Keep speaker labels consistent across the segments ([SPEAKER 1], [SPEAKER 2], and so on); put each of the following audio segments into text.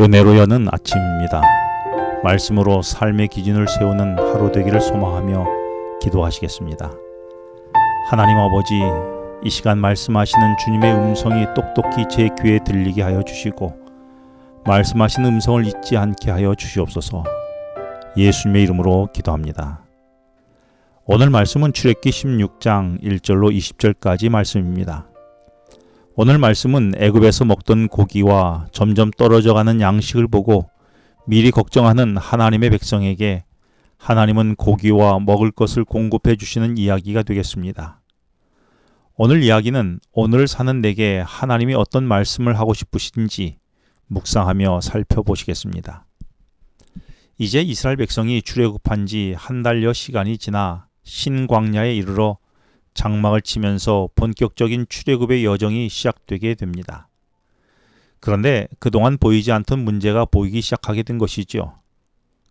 [SPEAKER 1] 은혜로 여는 아침입니다. 말씀으로 삶의 기준을 세우는 하루 되기를 소망하며 기도하시겠습니다. 하나님 아버지, 이 시간 말씀하시는 주님의 음성이 똑똑히 제 귀에 들리게 하여 주시고 말씀하신 음성을 잊지 않게 하여 주시옵소서. 예수님의 이름으로 기도합니다. 오늘 말씀은 출애굽기 16장 1절로 20절까지 말씀입니다. 오늘 말씀은 애굽에서 먹던 고기와 점점 떨어져가는 양식을 보고 미리 걱정하는 하나님의 백성에게 하나님은 고기와 먹을 것을 공급해 주시는 이야기가 되겠습니다. 오늘 이야기는 오늘 사는 내게 하나님이 어떤 말씀을 하고 싶으신지 묵상하며 살펴보시겠습니다. 이제 이스라엘 백성이 출애굽한 지 한 달여 시간이 지나 신광야에 이르러 장막을 치면서 본격적인 출애굽의 여정이 시작되게 됩니다. 그런데 그동안 보이지 않던 문제가 보이기 시작하게 된 것이죠.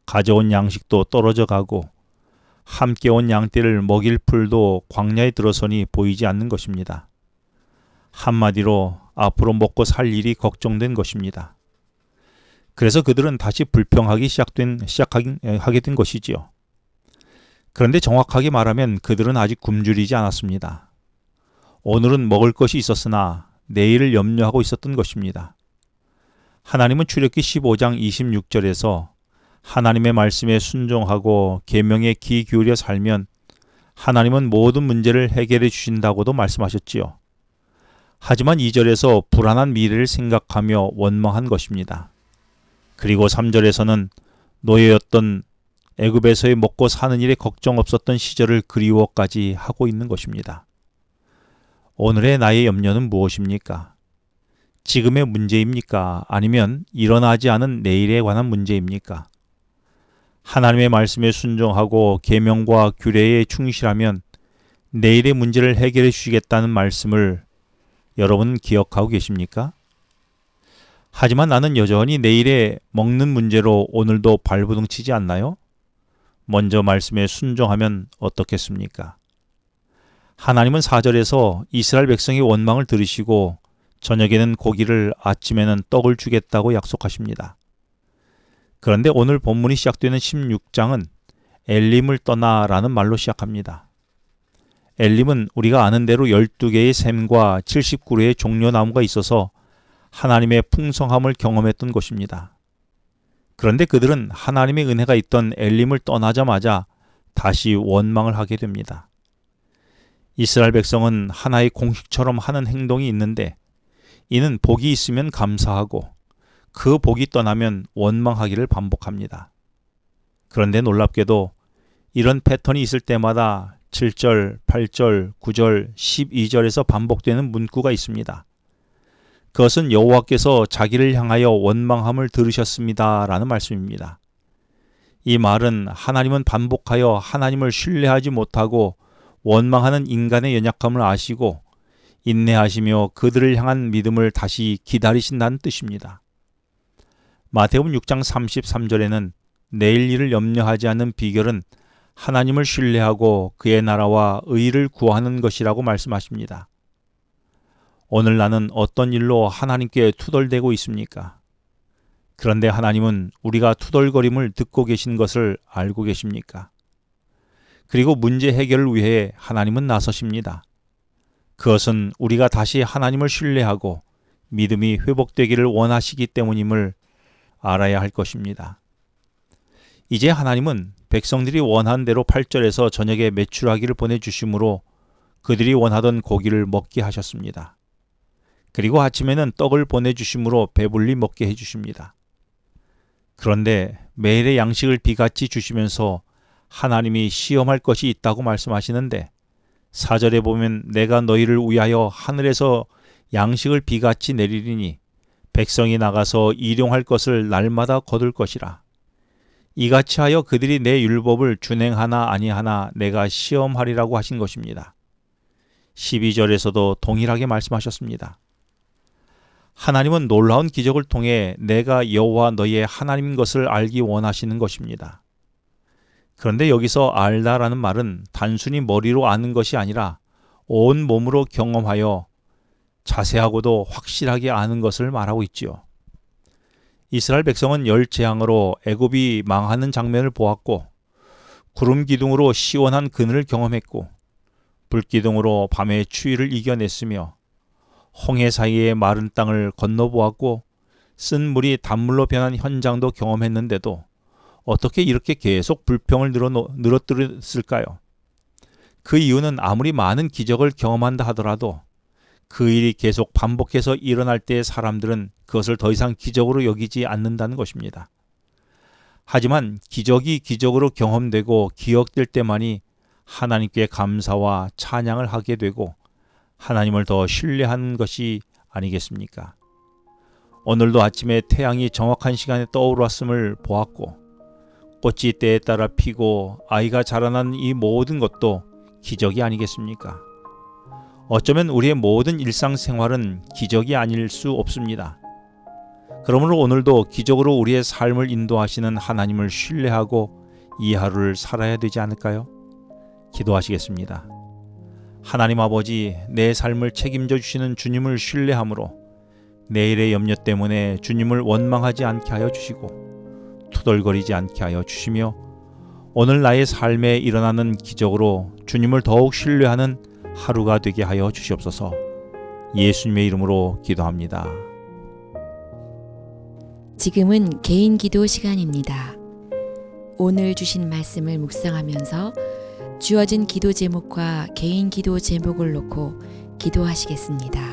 [SPEAKER 1] 가져온 양식도 떨어져 가고 함께 온 양떼를 먹일 풀도 광야에 들어서니 보이지 않는 것입니다. 한마디로 앞으로 먹고 살 일이 걱정된 것입니다. 그래서 그들은 다시 불평하기 시작하게 된 것이지요. 그런데 정확하게 말하면 그들은 아직 굶주리지 않았습니다. 오늘은 먹을 것이 있었으나 내일을 염려하고 있었던 것입니다. 하나님은 출애굽기 15장 26절에서 하나님의 말씀에 순종하고 계명에 귀 기울여 살면 하나님은 모든 문제를 해결해 주신다고도 말씀하셨지요. 하지만 2절에서 불안한 미래를 생각하며 원망한 것입니다. 그리고 3절에서는 노예였던 애굽에서의 먹고 사는 일에 걱정 없었던 시절을 그리워까지 하고 있는 것입니다. 오늘의 나의 염려는 무엇입니까? 지금의 문제입니까? 아니면 일어나지 않은 내일에 관한 문제입니까? 하나님의 말씀에 순종하고 계명과 규례에 충실하면 내일의 문제를 해결해 주시겠다는 말씀을 여러분 기억하고 계십니까? 하지만 나는 여전히 내일의 먹는 문제로 오늘도 발버둥 치지 않나요? 먼저 말씀에 순종하면 어떻겠습니까? 하나님은 4절에서 이스라엘 백성의 원망을 들으시고 저녁에는 고기를 아침에는 떡을 주겠다고 약속하십니다. 그런데 오늘 본문이 시작되는 16장은 엘림을 떠나라는 말로 시작합니다. 엘림은 우리가 아는 대로 12개의 샘과 70그루의 종려나무가 있어서 하나님의 풍성함을 경험했던 곳입니다. 그런데 그들은 하나님의 은혜가 있던 엘림을 떠나자마자 다시 원망을 하게 됩니다. 이스라엘 백성은 하나의 공식처럼 하는 행동이 있는데 이는 복이 있으면 감사하고 그 복이 떠나면 원망하기를 반복합니다. 그런데 놀랍게도 이런 패턴이 있을 때마다 7절, 8절, 9절, 12절에서 반복되는 문구가 있습니다. 그것은 여호와께서 자기를 향하여 원망함을 들으셨습니다 라는 말씀입니다. 이 말은 하나님은 반복하여 하나님을 신뢰하지 못하고 원망하는 인간의 연약함을 아시고 인내하시며 그들을 향한 믿음을 다시 기다리신다는 뜻입니다. 마태복음 6장 33절에는 내일 일을 염려하지 않는 비결은 하나님을 신뢰하고 그의 나라와 의를 구하는 것이라고 말씀하십니다. 오늘 나는 어떤 일로 하나님께 투덜대고 있습니까? 그런데 하나님은 우리가 투덜거림을 듣고 계신 것을 알고 계십니까? 그리고 문제 해결을 위해 하나님은 나서십니다. 그것은 우리가 다시 하나님을 신뢰하고 믿음이 회복되기를 원하시기 때문임을 알아야 할 것입니다. 이제 하나님은 백성들이 원한 대로 8절에서 저녁에 메추라기를 보내주심으로 그들이 원하던 고기를 먹게 하셨습니다. 그리고 아침에는 떡을 보내주심으로 배불리 먹게 해주십니다. 그런데 매일의 양식을 비같이 주시면서 하나님이 시험할 것이 있다고 말씀하시는데 4절에 보면 내가 너희를 위하여 하늘에서 양식을 비같이 내리리니 백성이 나가서 일용할 것을 날마다 거둘 것이라. 이같이 하여 그들이 내 율법을 준행하나 아니하나 내가 시험하리라고 하신 것입니다. 12절에서도 동일하게 말씀하셨습니다. 하나님은 놀라운 기적을 통해 내가 여호와 너희의 하나님인 것을 알기 원하시는 것입니다. 그런데 여기서 알다라는 말은 단순히 머리로 아는 것이 아니라 온 몸으로 경험하여 자세하고도 확실하게 아는 것을 말하고 있지요. 이스라엘 백성은 열 재앙으로 애굽이 망하는 장면을 보았고, 구름 기둥으로 시원한 그늘을 경험했고, 불 기둥으로 밤의 추위를 이겨냈으며, 홍해 사이의 마른 땅을 건너보았고, 쓴 물이 단물로 변한 현장도 경험했는데도 어떻게 이렇게 계속 불평을 늘어뜨렸을까요? 그 이유는 아무리 많은 기적을 경험한다 하더라도 그 일이 계속 반복해서 일어날 때 사람들은 그것을 더 이상 기적으로 여기지 않는다는 것입니다. 하지만 기적이 기적으로 경험되고 기억될 때만이 하나님께 감사와 찬양을 하게 되고 하나님을 더 신뢰하는 것이 아니겠습니까? 오늘도 아침에 태양이 정확한 시간에 떠오르었음을 보았고, 꽃이 때에 따라 피고 아이가 자라난 이 모든 것도 기적이 아니겠습니까? 어쩌면 우리의 모든 일상생활은 기적이 아닐 수 없습니다. 그러므로 오늘도 기적으로 우리의 삶을 인도하시는 하나님을 신뢰하고 이 하루를 살아야 되지 않을까요? 기도하시겠습니다. 하나님 아버지, 내 삶을 책임져 주시는 주님을 신뢰함으로 내일의 염려 때문에 주님을 원망하지 않게 하여 주시고 투덜거리지 않게 하여 주시며, 오늘 나의 삶에 일어나는 기적으로 주님을 더욱 신뢰하는 하루가 되게 하여 주시옵소서. 예수님의 이름으로 기도합니다.
[SPEAKER 2] 지금은 개인 기도 시간입니다. 오늘 주신 말씀을 묵상하면서 주어진 기도 제목과 개인 기도 제목을 놓고 기도하시겠습니다.